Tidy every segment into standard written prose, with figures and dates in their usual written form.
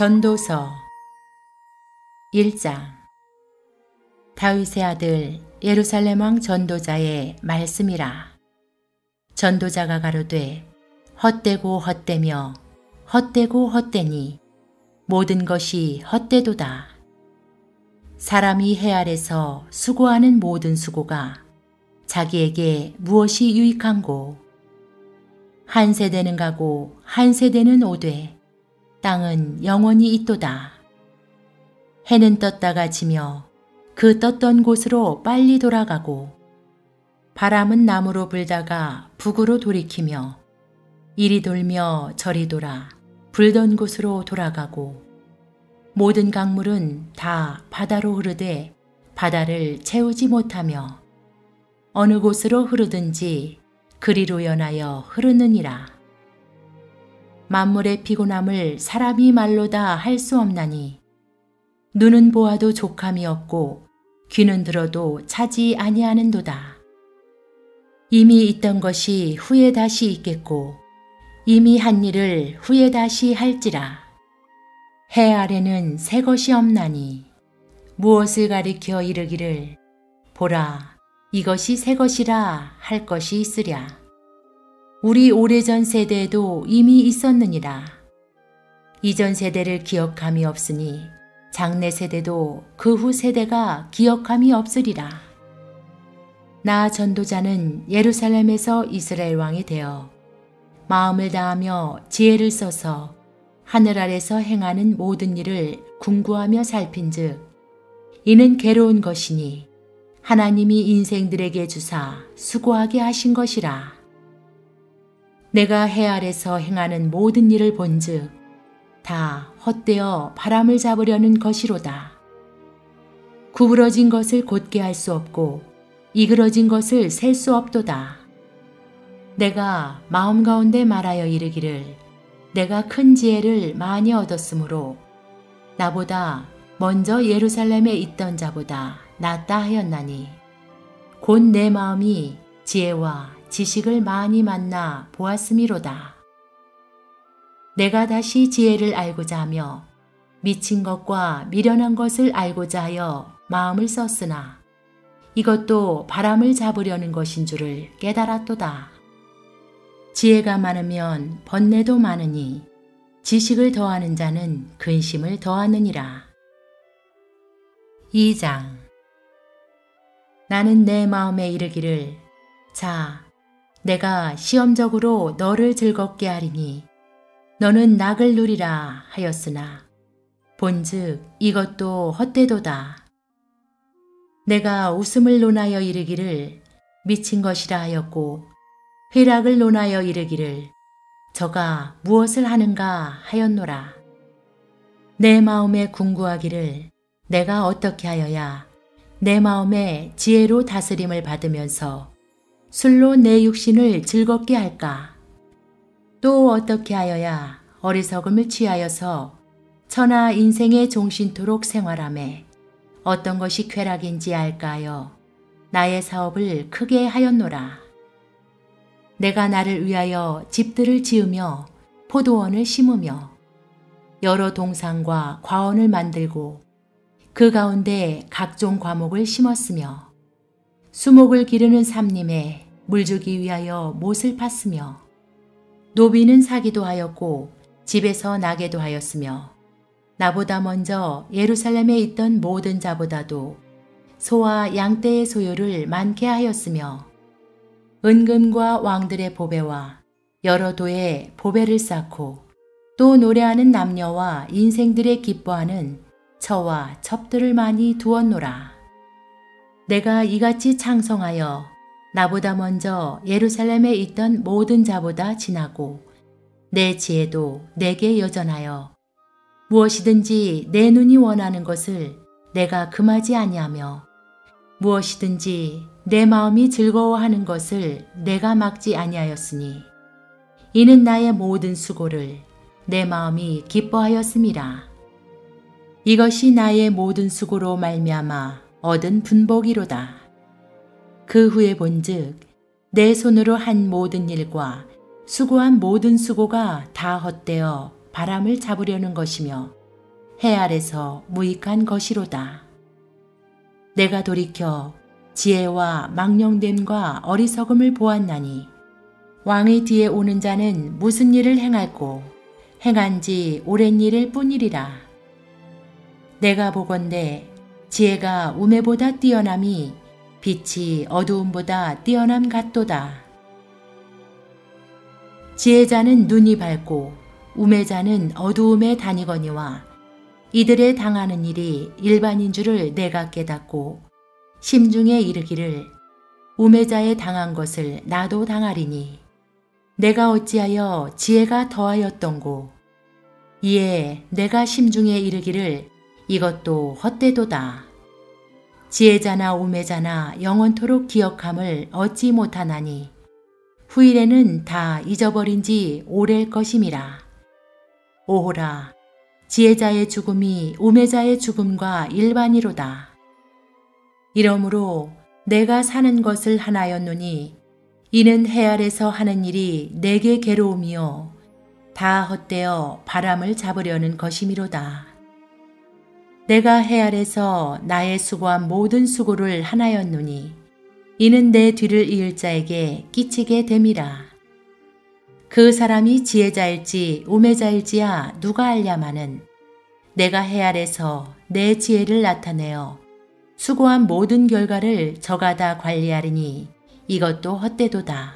전도서 1장. 다윗의 아들 예루살렘 왕 전도자의 말씀이라. 전도자가 가로되 헛되고 헛되며 헛되고 헛되니 모든 것이 헛되도다. 사람이 해 아래서 수고하는 모든 수고가 자기에게 무엇이 유익한고? 한 세대는 가고 한 세대는 오되 땅은 영원히 있도다. 해는 떴다가 지며 그 떴던 곳으로 빨리 돌아가고 바람은 남으로 불다가 북으로 돌이키며 이리 돌며 저리 돌아 불던 곳으로 돌아가고 모든 강물은 다 바다로 흐르되 바다를 채우지 못하며 어느 곳으로 흐르든지 그리로 연하여 흐르느니라. 만물의 피곤함을 사람이 말로 다 할 수 없나니 눈은 보아도 족함이 없고 귀는 들어도 차지 아니하는도다. 이미 있던 것이 후에 다시 있겠고 이미 한 일을 후에 다시 할지라. 해 아래는 새 것이 없나니 무엇을 가리켜 이르기를 보라 이것이 새 것이라 할 것이 있으랴. 우리 오래전 세대에도 이미 있었느니라. 이전 세대를 기억함이 없으니 장래 세대도 그 후 세대가 기억함이 없으리라. 나 전도자는 예루살렘에서 이스라엘 왕이 되어 마음을 다하며 지혜를 써서 하늘 아래서 행하는 모든 일을 궁구하며 살핀즉 이는 괴로운 것이니 하나님이 인생들에게 주사 수고하게 하신 것이라. 내가 해 아래서 행하는 모든 일을 본즉 다 헛되어 바람을 잡으려는 것이로다. 구부러진 것을 곧게 할 수 없고 이그러진 것을 셀 수 없도다. 내가 마음 가운데 말하여 이르기를 내가 큰 지혜를 많이 얻었으므로 나보다 먼저 예루살렘에 있던 자보다 낫다 하였나니 곧 내 마음이 지혜와 지식을 많이 만나 보았음이로다. 내가 다시 지혜를 알고자 하며 미친 것과 미련한 것을 알고자 하여 마음을 썼으나 이것도 바람을 잡으려는 것인 줄을 깨달았도다. 지혜가 많으면 번뇌도 많으니 지식을 더하는 자는 근심을 더하느니라. 2장. 나는 내 마음에 이르기를 자 내가 시험적으로 너를 즐겁게 하리니 너는 낙을 누리라 하였으나 본즉 이것도 헛되도다. 내가 웃음을 논하여 이르기를 미친 것이라 하였고 회락을 논하여 이르기를 저가 무엇을 하는가 하였노라. 내 마음에 궁구하기를 내가 어떻게 하여야 내 마음에 지혜로 다스림을 받으면서 술로 내 육신을 즐겁게 할까? 또 어떻게 하여야 어리석음을 취하여서 천하 인생의 종신토록 생활하매 어떤 것이 쾌락인지 알까 하여 나의 사업을 크게 하였노라. 내가 나를 위하여 집들을 지으며 포도원을 심으며 여러 동산과 과원을 만들고 그 가운데 각종 과목을 심었으며 수목을 기르는 삼림에 물주기 위하여 못을 팠으며 노비는 사기도 하였고 집에서 나게도 하였으며 나보다 먼저 예루살렘에 있던 모든 자보다도 소와 양떼의 소유를 많게 하였으며 은금과 왕들의 보배와 여러 도의 보배를 쌓고 또 노래하는 남녀와 인생들의 기뻐하는 처와 첩들을 많이 두었노라. 내가 이같이 창성하여 나보다 먼저 예루살렘에 있던 모든 자보다 지나고 내 지혜도 내게 여전하여 무엇이든지 내 눈이 원하는 것을 내가 금하지 아니하며 무엇이든지 내 마음이 즐거워하는 것을 내가 막지 아니하였으니 이는 나의 모든 수고를 내 마음이 기뻐하였음이라. 이것이 나의 모든 수고로 말미암아 얻은 분복이로다. 그 후에 본즉 내 손으로 한 모든 일과 수고한 모든 수고가 다 헛되어 바람을 잡으려는 것이며 해 아래서 무익한 것이로다. 내가 돌이켜 지혜와 망령됨과 어리석음을 보았나니 왕의 뒤에 오는 자는 무슨 일을 행할꼬 행한 지 오랜 일일 뿐이리라. 내가 보건대 지혜가 우매보다 뛰어남이 빛이 어두움보다 뛰어남 같도다. 지혜자는 눈이 밝고 우매자는 어두움에 다니거니와 이들의 당하는 일이 일반인 줄을 내가 깨닫고 심중에 이르기를 우매자의 당한 것을 나도 당하리니 내가 어찌하여 지혜가 더하였던고. 이에 내가 심중에 이르기를 이것도 헛되도다. 지혜자나 우매자나 영원토록 기억함을 얻지 못하나니 후일에는 다 잊어버린 지 오래일 것임이라. 오호라, 지혜자의 죽음이 우매자의 죽음과 일반이로다. 이러므로 내가 사는 것을 하나였노니 이는 해 아래서 하는 일이 내게 괴로움이요 다 헛되어 바람을 잡으려는 것이미로다. 내가 해 아래서 나의 수고한 모든 수고를 하나였노니 이는 내 뒤를 이을 자에게 끼치게 됨이라. 그 사람이 지혜자일지 우매자일지야 누가 알랴마는 내가 해 아래서 내 지혜를 나타내어 수고한 모든 결과를 저가 다 관리하리니 이것도 헛되도다.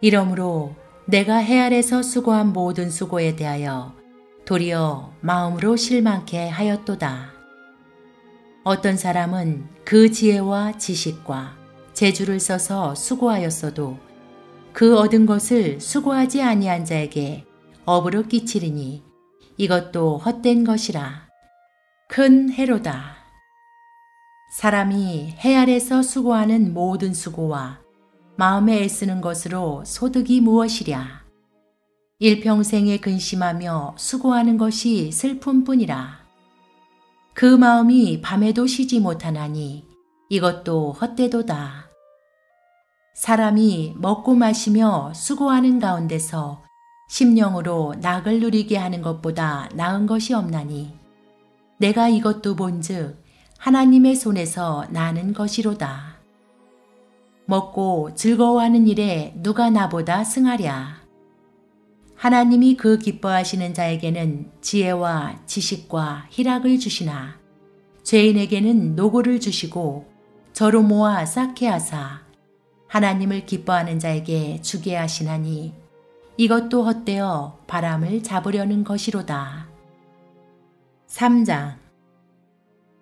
이러므로 내가 해 아래서 수고한 모든 수고에 대하여 도리어 마음으로 실망케 하였도다. 어떤 사람은 그 지혜와 지식과 재주를 써서 수고하였어도 그 얻은 것을 수고하지 아니한 자에게 업으로 끼치리니 이것도 헛된 것이라. 큰 해로다. 사람이 해 아래서 수고하는 모든 수고와 마음에 애쓰는 것으로 소득이 무엇이랴. 일평생에 근심하며 수고하는 것이 슬픔뿐이라. 그 마음이 밤에도 쉬지 못하나니 이것도 헛되도다. 사람이 먹고 마시며 수고하는 가운데서 심령으로 낙을 누리게 하는 것보다 나은 것이 없나니 내가 이것도 본즉 하나님의 손에서 나는 것이로다. 먹고 즐거워하는 일에 누가 나보다 승하랴. 하나님이 그 기뻐하시는 자에게는 지혜와 지식과 희락을 주시나 죄인에게는 노고를 주시고 저로 모아 쌓게 하사 하나님을 기뻐하는 자에게 주게 하시나니 이것도 헛되어 바람을 잡으려는 것이로다. 3장.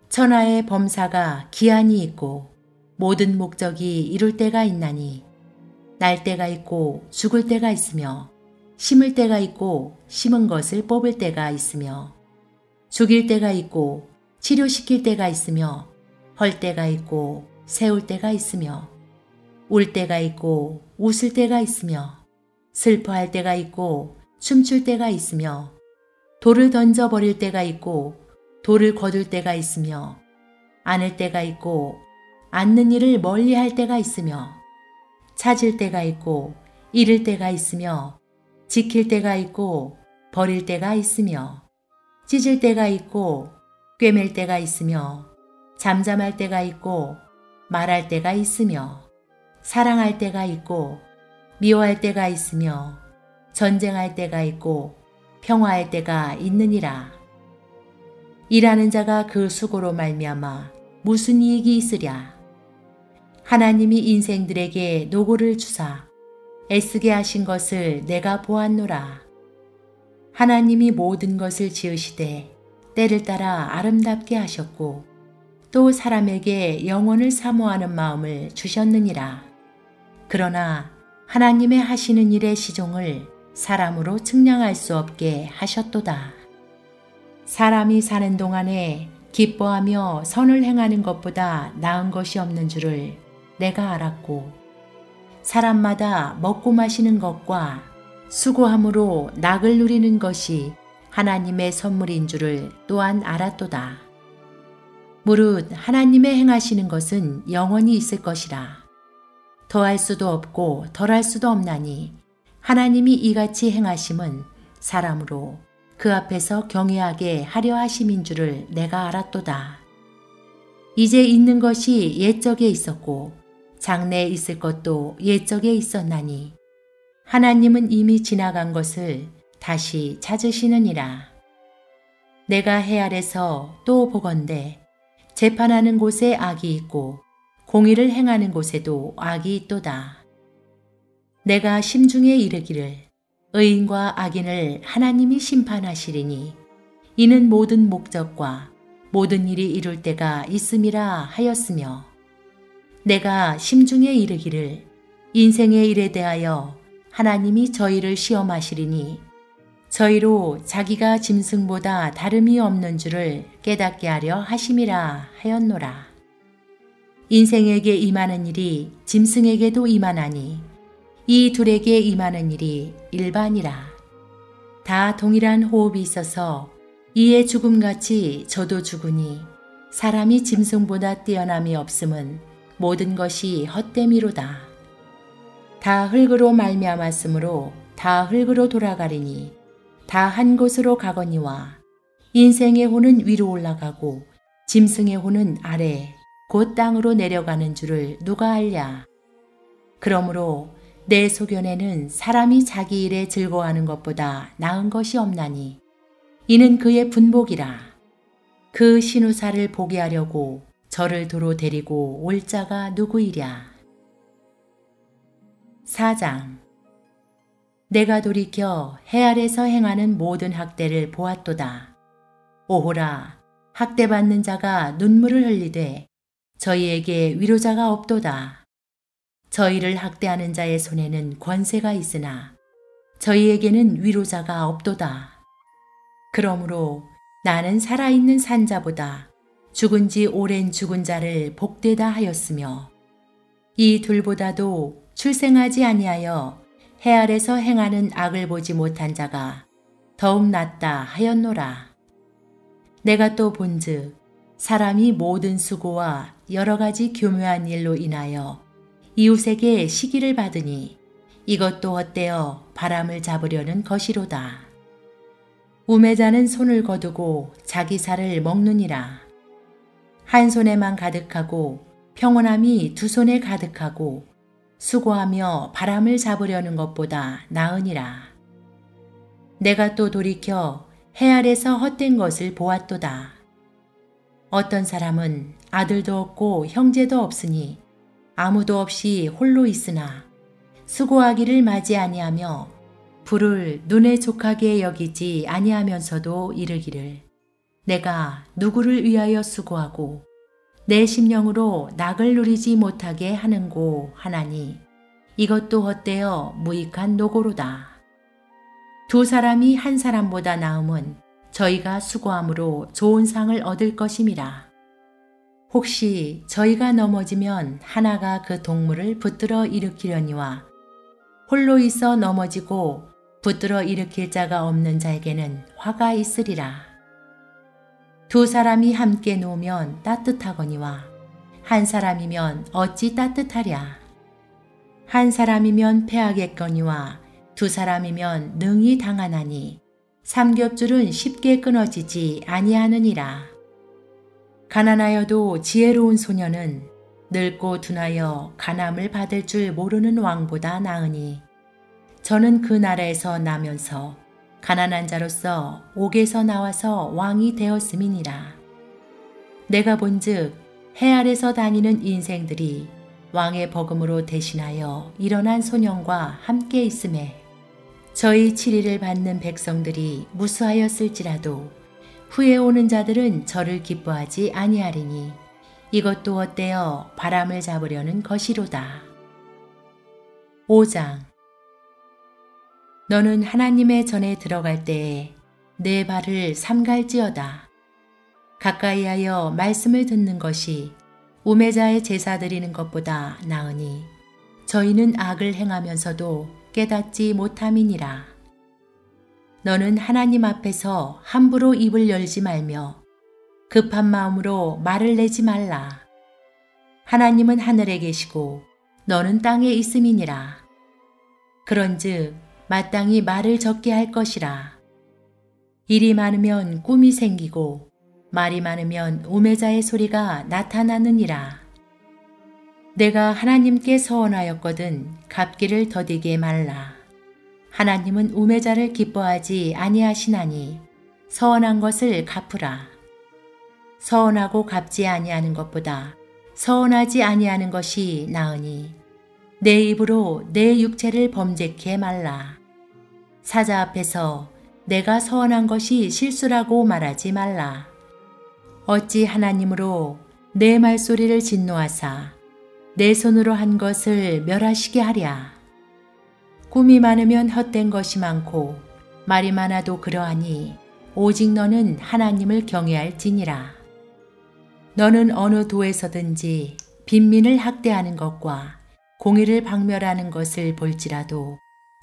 천하의 범사가 기한이 있고 모든 목적이 이룰 때가 있나니 날 때가 있고 죽을 때가 있으며 심을 때가 있고 심은 것을 뽑을 때가 있으며 죽일 때가 있고 치료시킬 때가 있으며 헐 때가 있고 세울 때가 있으며 울 때가 있고 웃을 때가 있으며 슬퍼할 때가 있고 춤출 때가 있으며 돌을 던져버릴 때가 있고 돌을 거둘 때가 있으며 안을 때가 있고 앉는 일을 멀리할 때가 있으며 찾을 때가 있고 잃을 때가 있으며 지킬 때가 있고 버릴 때가 있으며 찢을 때가 있고 꿰맬 때가 있으며 잠잠할 때가 있고 말할 때가 있으며 사랑할 때가 있고 미워할 때가 있으며 전쟁할 때가 있고 평화할 때가 있느니라. 일하는 자가 그 수고로 말미암아 무슨 이익이 있으랴. 하나님이 인생들에게 노고를 주사 애쓰게 하신 것을 내가 보았노라. 하나님이 모든 것을 지으시되 때를 따라 아름답게 하셨고 또 사람에게 영원을 사모하는 마음을 주셨느니라. 그러나 하나님의 하시는 일의 시종을 사람으로 측량할 수 없게 하셨도다. 사람이 사는 동안에 기뻐하며 선을 행하는 것보다 나은 것이 없는 줄을 내가 알았고 사람마다 먹고 마시는 것과 수고함으로 낙을 누리는 것이 하나님의 선물인 줄을 또한 알았도다. 무릇 하나님의 행하시는 것은 영원히 있을 것이라. 더할 수도 없고 덜할 수도 없나니 하나님이 이같이 행하심은 사람으로 그 앞에서 경외하게 하려 하심인 줄을 내가 알았도다. 이제 있는 것이 옛적에 있었고 장래에 있을 것도 옛적에 있었나니 하나님은 이미 지나간 것을 다시 찾으시느니라. 내가 해 아래서 또 보건대 재판하는 곳에 악이 있고 공의를 행하는 곳에도 악이 있도다. 내가 심중에 이르기를 의인과 악인을 하나님이 심판하시리니 이는 모든 목적과 모든 일이 이룰 때가 있음이라 하였으며 내가 심중에 이르기를 인생의 일에 대하여 하나님이 저희를 시험하시리니 저희로 자기가 짐승보다 다름이 없는 줄을 깨닫게 하려 하심이라 하였노라. 인생에게 임하는 일이 짐승에게도 임하나니 이 둘에게 임하는 일이 일반이라. 다 동일한 호흡이 있어서 이에 죽음같이 저도 죽으니 사람이 짐승보다 뛰어남이 없음은 모든 것이 헛됨이로다. 다 흙으로 말미암았으므로 다 흙으로 돌아가리니 다 한 곳으로 가거니와 인생의 혼은 위로 올라가고 짐승의 혼은 아래 곧 땅으로 내려가는 줄을 누가 알랴. 그러므로 내 소견에는 사람이 자기 일에 즐거워하는 것보다 나은 것이 없나니 이는 그의 분복이라. 그 신우사를 보게 하려고 저를 도로 데리고 올 자가 누구이랴. 4장. 내가 돌이켜 해 아래서 행하는 모든 학대를 보았도다. 오호라, 학대받는 자가 눈물을 흘리되 저희에게 위로자가 없도다. 저희를 학대하는 자의 손에는 권세가 있으나 저희에게는 위로자가 없도다. 그러므로 나는 살아있는 산자보다 죽은 지 오랜 죽은 자를 복되다 하였으며 이 둘보다도 출생하지 아니하여 해 아래서 행하는 악을 보지 못한 자가 더욱 낫다 하였노라. 내가 또 본즉 사람이 모든 수고와 여러 가지 교묘한 일로 인하여 이웃에게 시기를 받으니 이것도 헛되어 바람을 잡으려는 것이로다. 우매자는 손을 거두고 자기 살을 먹느니라. 한 손에만 가득하고 평온함이 두 손에 가득하고 수고하며 바람을 잡으려는 것보다 나으니라. 내가 또 돌이켜 해 아래서 헛된 것을 보았도다. 어떤 사람은 아들도 없고 형제도 없으니 아무도 없이 홀로 있으나 수고하기를 맞이 아니하며 불을 눈에 족하게 여기지 아니하면서도 이르기를 내가 누구를 위하여 수고하고 내 심령으로 낙을 누리지 못하게 하는고 하나니 이것도 헛되어 무익한 노고로다. 두 사람이 한 사람보다 나음은 저희가 수고함으로 좋은 상을 얻을 것임이라. 혹시 저희가 넘어지면 하나가 그 동물을 붙들어 일으키려니와 홀로 있어 넘어지고 붙들어 일으킬 자가 없는 자에게는 화가 있으리라. 두 사람이 함께 놓으면 따뜻하거니와 한 사람이면 어찌 따뜻하랴. 한 사람이면 패하겠거니와 두 사람이면 능히 당하나니 삼겹줄은 쉽게 끊어지지 아니하느니라. 가난하여도 지혜로운 소년은 늙고 둔하여 간암을 받을 줄 모르는 왕보다 나으니 저는 그 나라에서 나면서 가난한 자로서 옥에서 나와서 왕이 되었음이니라. 내가 본즉 해 아래서 다니는 인생들이 왕의 버금으로 대신하여 일어난 소년과 함께 있음에 저희 치리를 받는 백성들이 무수하였을지라도 후에 오는 자들은 저를 기뻐하지 아니하리니 이것도 헛되어 바람을 잡으려는 것이로다. 5장. 너는 하나님의 전에 들어갈 때에 내 발을 삼갈지어다. 가까이 하여 말씀을 듣는 것이 우매자의 제사 드리는 것보다 나으니 저희는 악을 행하면서도 깨닫지 못함이니라. 너는 하나님 앞에서 함부로 입을 열지 말며 급한 마음으로 말을 내지 말라. 하나님은 하늘에 계시고 너는 땅에 있음이니라. 그런즉 마땅히 말을 적게 할 것이라. 일이 많으면 꿈이 생기고 말이 많으면 우매자의 소리가 나타나느니라. 내가 하나님께 서원하였거든 갚기를 더디게 말라. 하나님은 우매자를 기뻐하지 아니하시나니 서원한 것을 갚으라. 서원하고 갚지 아니하는 것보다 서원하지 아니하는 것이 나으니 내 입으로 내 육체를 범죄케 말라. 사자 앞에서 내가 서원한 것이 실수라고 말하지 말라. 어찌 하나님으로 내 말소리를 진노하사 내 손으로 한 것을 멸하시게 하랴. 꿈이 많으면 헛된 것이 많고 말이 많아도 그러하니 오직 너는 하나님을 경외할지니라. 너는 어느 도에서든지 빈민을 학대하는 것과 공의를 박멸하는 것을 볼지라도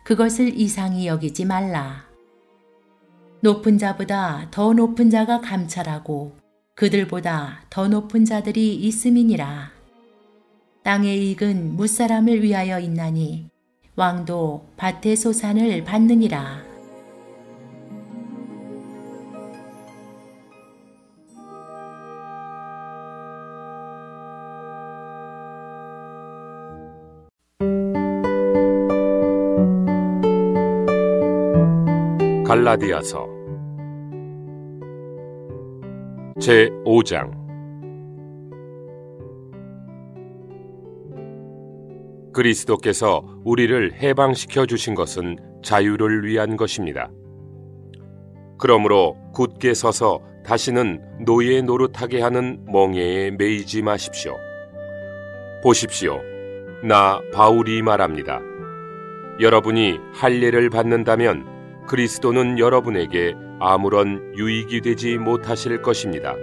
그것을 이상히 여기지 말라. 높은 자보다 더 높은 자가 감찰하고 그들보다 더 높은 자들이 있음이니라. 땅의 이익은 무사람을 위하여 있나니 왕도 밭의 소산을 받느니라. 갈라디아서 제5장. 그리스도께서 우리를 해방시켜 주신 것은 자유를 위한 것입니다. 그러므로 굳게 서서 다시는 노예 노릇하게 하는 멍에에 매이지 마십시오. 보십시오. 나 바울이 말합니다. 여러분이 할례를 받는다면 그리스도는 여러분에게 아무런 유익이 되지 못하실 것입니다.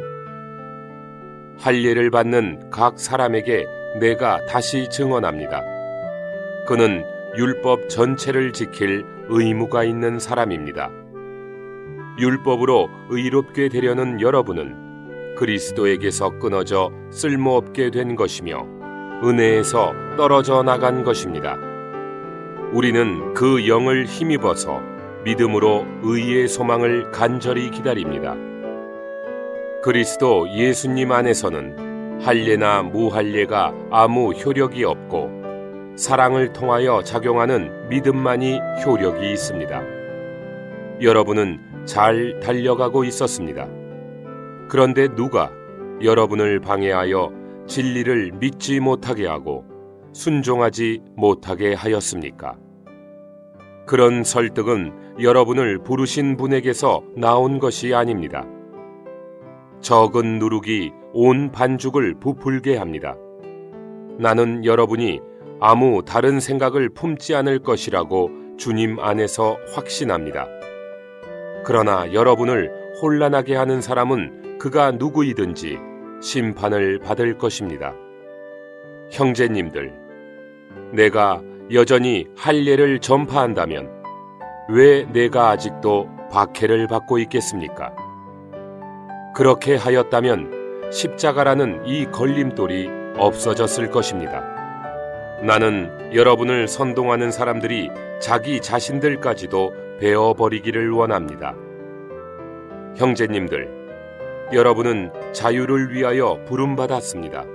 할례를 받는 각 사람에게 내가 다시 증언합니다. 그는 율법 전체를 지킬 의무가 있는 사람입니다. 율법으로 의롭게 되려는 여러분은 그리스도에게서 끊어져 쓸모없게 된 것이며 은혜에서 떨어져 나간 것입니다. 우리는 그 영을 힘입어서 믿음으로 의의 소망을 간절히 기다립니다. 그리스도 예수님 안에서는 할례나 무할례가 아무 효력이 없고 사랑을 통하여 작용하는 믿음만이 효력이 있습니다. 여러분은 잘 달려가고 있었습니다. 그런데 누가 여러분을 방해하여 진리를 믿지 못하게 하고 순종하지 못하게 하였습니까? 그런 설득은 여러분을 부르신 분에게서 나온 것이 아닙니다. 적은 누룩이 온 반죽을 부풀게 합니다. 나는 여러분이 아무 다른 생각을 품지 않을 것이라고 주님 안에서 확신합니다. 그러나 여러분을 혼란하게 하는 사람은 그가 누구이든지 심판을 받을 것입니다. 형제님들, 내가 여전히 할례를 전파한다면 왜 내가 아직도 박해를 받고 있겠습니까? 그렇게 하였다면 십자가라는 이 걸림돌이 없어졌을 것입니다. 나는 여러분을 선동하는 사람들이 자기 자신들까지도 베어버리기를 원합니다. 형제님들, 여러분은 자유를 위하여 부름받았습니다.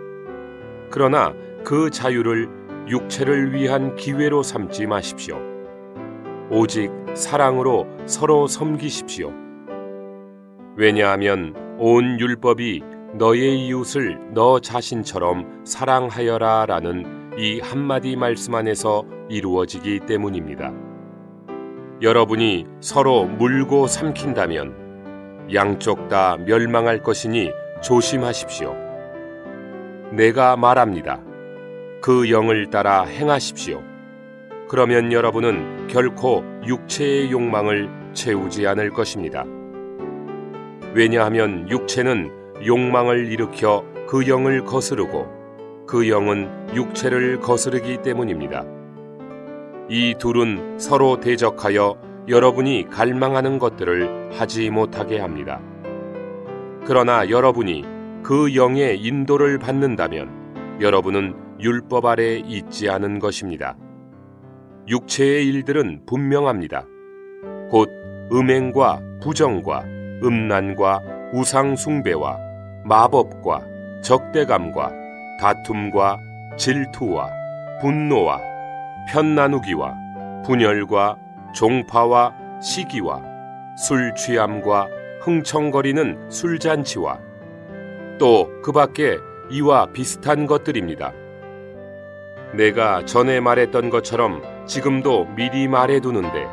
그러나 그 자유를 육체를 위한 기회로 삼지 마십시오. 오직 사랑으로 서로 섬기십시오. 왜냐하면 온 율법이 너의 이웃을 너 자신처럼 사랑하여라 라는 이 한마디 말씀 안에서 이루어지기 때문입니다. 여러분이 서로 물고 삼킨다면 양쪽 다 멸망할 것이니 조심하십시오. 내가 말합니다. 그 영을 따라 행하십시오. 그러면 여러분은 결코 육체의 욕망을 채우지 않을 것입니다. 왜냐하면 육체는 욕망을 일으켜 그 영을 거스르고 그 영은 육체를 거스르기 때문입니다. 이 둘은 서로 대적하여 여러분이 갈망하는 것들을 하지 못하게 합니다. 그러나 여러분이 그 영의 인도를 받는다면 여러분은 율법 아래 있지 않은 것입니다. 육체의 일들은 분명합니다. 곧 음행과 부정과 음란과 우상 숭배와 마법과 적대감과 다툼과 질투와 분노와 편나누기와 분열과 종파와 시기와 술 취함과 흥청거리는 술잔치와 또 그 밖에 이와 비슷한 것들입니다. 내가 전에 말했던 것처럼 지금도 미리 말해두는데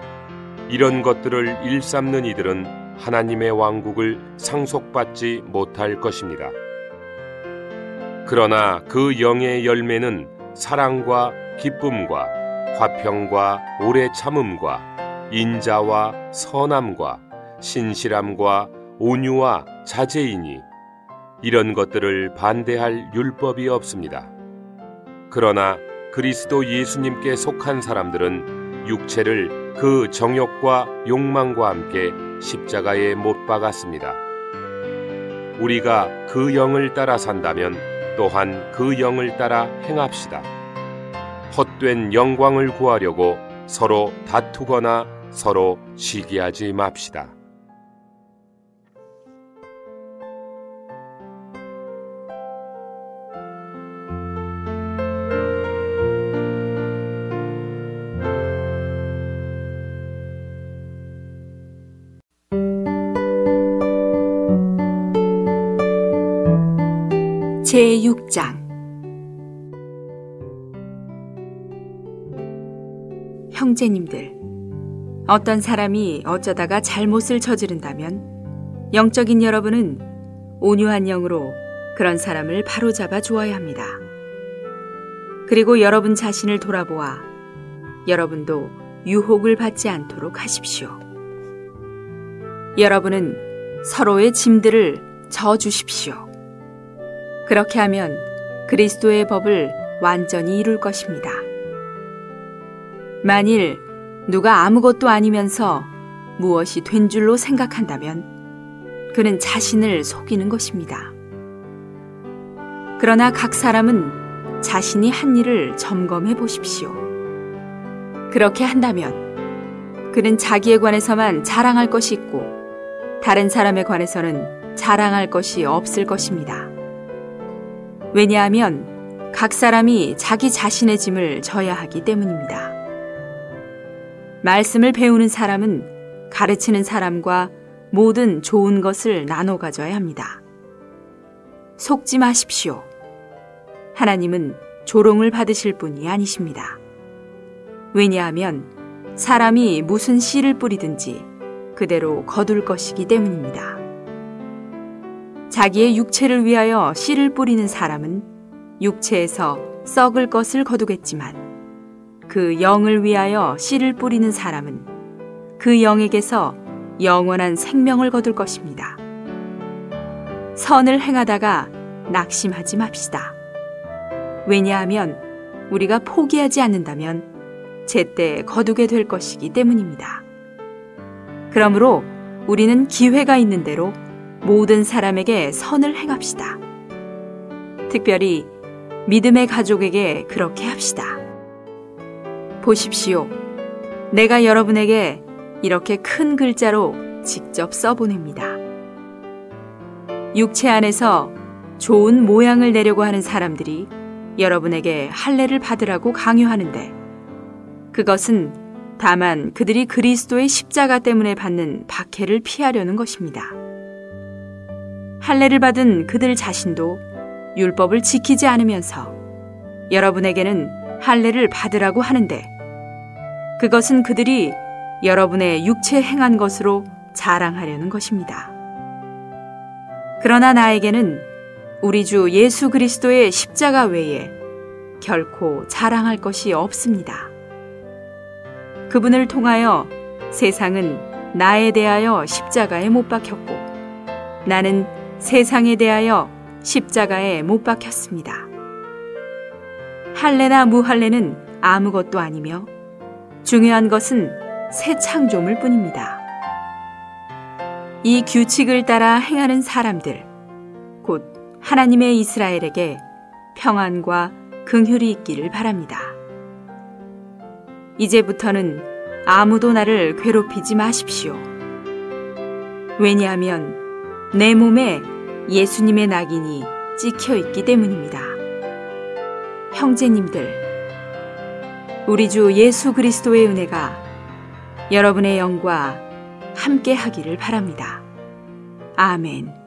이런 것들을 일삼는 이들은 하나님의 왕국을 상속받지 못할 것입니다. 그러나 그 영의 열매는 사랑과 기쁨과 화평과 오래 참음과 인자와 선함과 신실함과 온유와 자제이니 이런 것들을 반대할 율법이 없습니다. 그러나 그리스도 예수님께 속한 사람들은 육체를 그 정욕과 욕망과 함께 십자가에 못 박았습니다. 우리가 그 영을 따라 산다면 또한 그 영을 따라 행합시다. 헛된 영광을 구하려고 서로 다투거나 서로 시기하지 맙시다. 제6장 형제님들, 어떤 사람이 어쩌다가 잘못을 저지른다면 영적인 여러분은 온유한 영으로 그런 사람을 바로잡아 주어야 합니다. 그리고 여러분 자신을 돌아보아 여러분도 유혹을 받지 않도록 하십시오. 여러분은 서로의 짐들을 져주십시오. 그렇게 하면 그리스도의 법을 완전히 이룰 것입니다. 만일 누가 아무것도 아니면서 무엇이 된 줄로 생각한다면 그는 자신을 속이는 것입니다. 그러나 각 사람은 자신이 한 일을 점검해 보십시오. 그렇게 한다면 그는 자기에 관해서만 자랑할 것이 있고 다른 사람에 관해서는 자랑할 것이 없을 것입니다. 왜냐하면 각 사람이 자기 자신의 짐을 져야 하기 때문입니다. 말씀을 배우는 사람은 가르치는 사람과 모든 좋은 것을 나눠 가져야 합니다. 속지 마십시오. 하나님은 조롱을 받으실 분이 아니십니다. 왜냐하면 사람이 무슨 씨를 뿌리든지 그대로 거둘 것이기 때문입니다. 자기의 육체를 위하여 씨를 뿌리는 사람은 육체에서 썩을 것을 거두겠지만 그 영을 위하여 씨를 뿌리는 사람은 그 영에게서 영원한 생명을 거둘 것입니다. 선을 행하다가 낙심하지 맙시다. 왜냐하면 우리가 포기하지 않는다면 제때 거두게 될 것이기 때문입니다. 그러므로 우리는 기회가 있는 대로 모든 사람에게 선을 행합시다. 특별히 믿음의 가족에게 그렇게 합시다. 보십시오. 내가 여러분에게 이렇게 큰 글자로 직접 써보냅니다. 육체 안에서 좋은 모양을 내려고 하는 사람들이 여러분에게 할례를 받으라고 강요하는데 그것은 다만 그들이 그리스도의 십자가 때문에 받는 박해를 피하려는 것입니다. 할례를 받은 그들 자신도 율법을 지키지 않으면서 여러분에게는 할례를 받으라고 하는데 그것은 그들이 여러분의 육체에 행한 것으로 자랑하려는 것입니다. 그러나 나에게는 우리 주 예수 그리스도의 십자가 외에 결코 자랑할 것이 없습니다. 그분을 통하여 세상은 나에 대하여 십자가에 못 박혔고 나는 세상에 대하여 십자가에 못 박혔습니다. 할례나 무할례는 아무것도 아니며 중요한 것은 새 창조물 뿐입니다. 이 규칙을 따라 행하는 사람들, 곧 하나님의 이스라엘에게 평안과 긍휼이 있기를 바랍니다. 이제부터는 아무도 나를 괴롭히지 마십시오. 왜냐하면 내 몸에 예수님의 낙인이 찍혀 있기 때문입니다. 형제님들, 우리 주 예수 그리스도의 은혜가 여러분의 영과 함께 하기를 바랍니다. 아멘.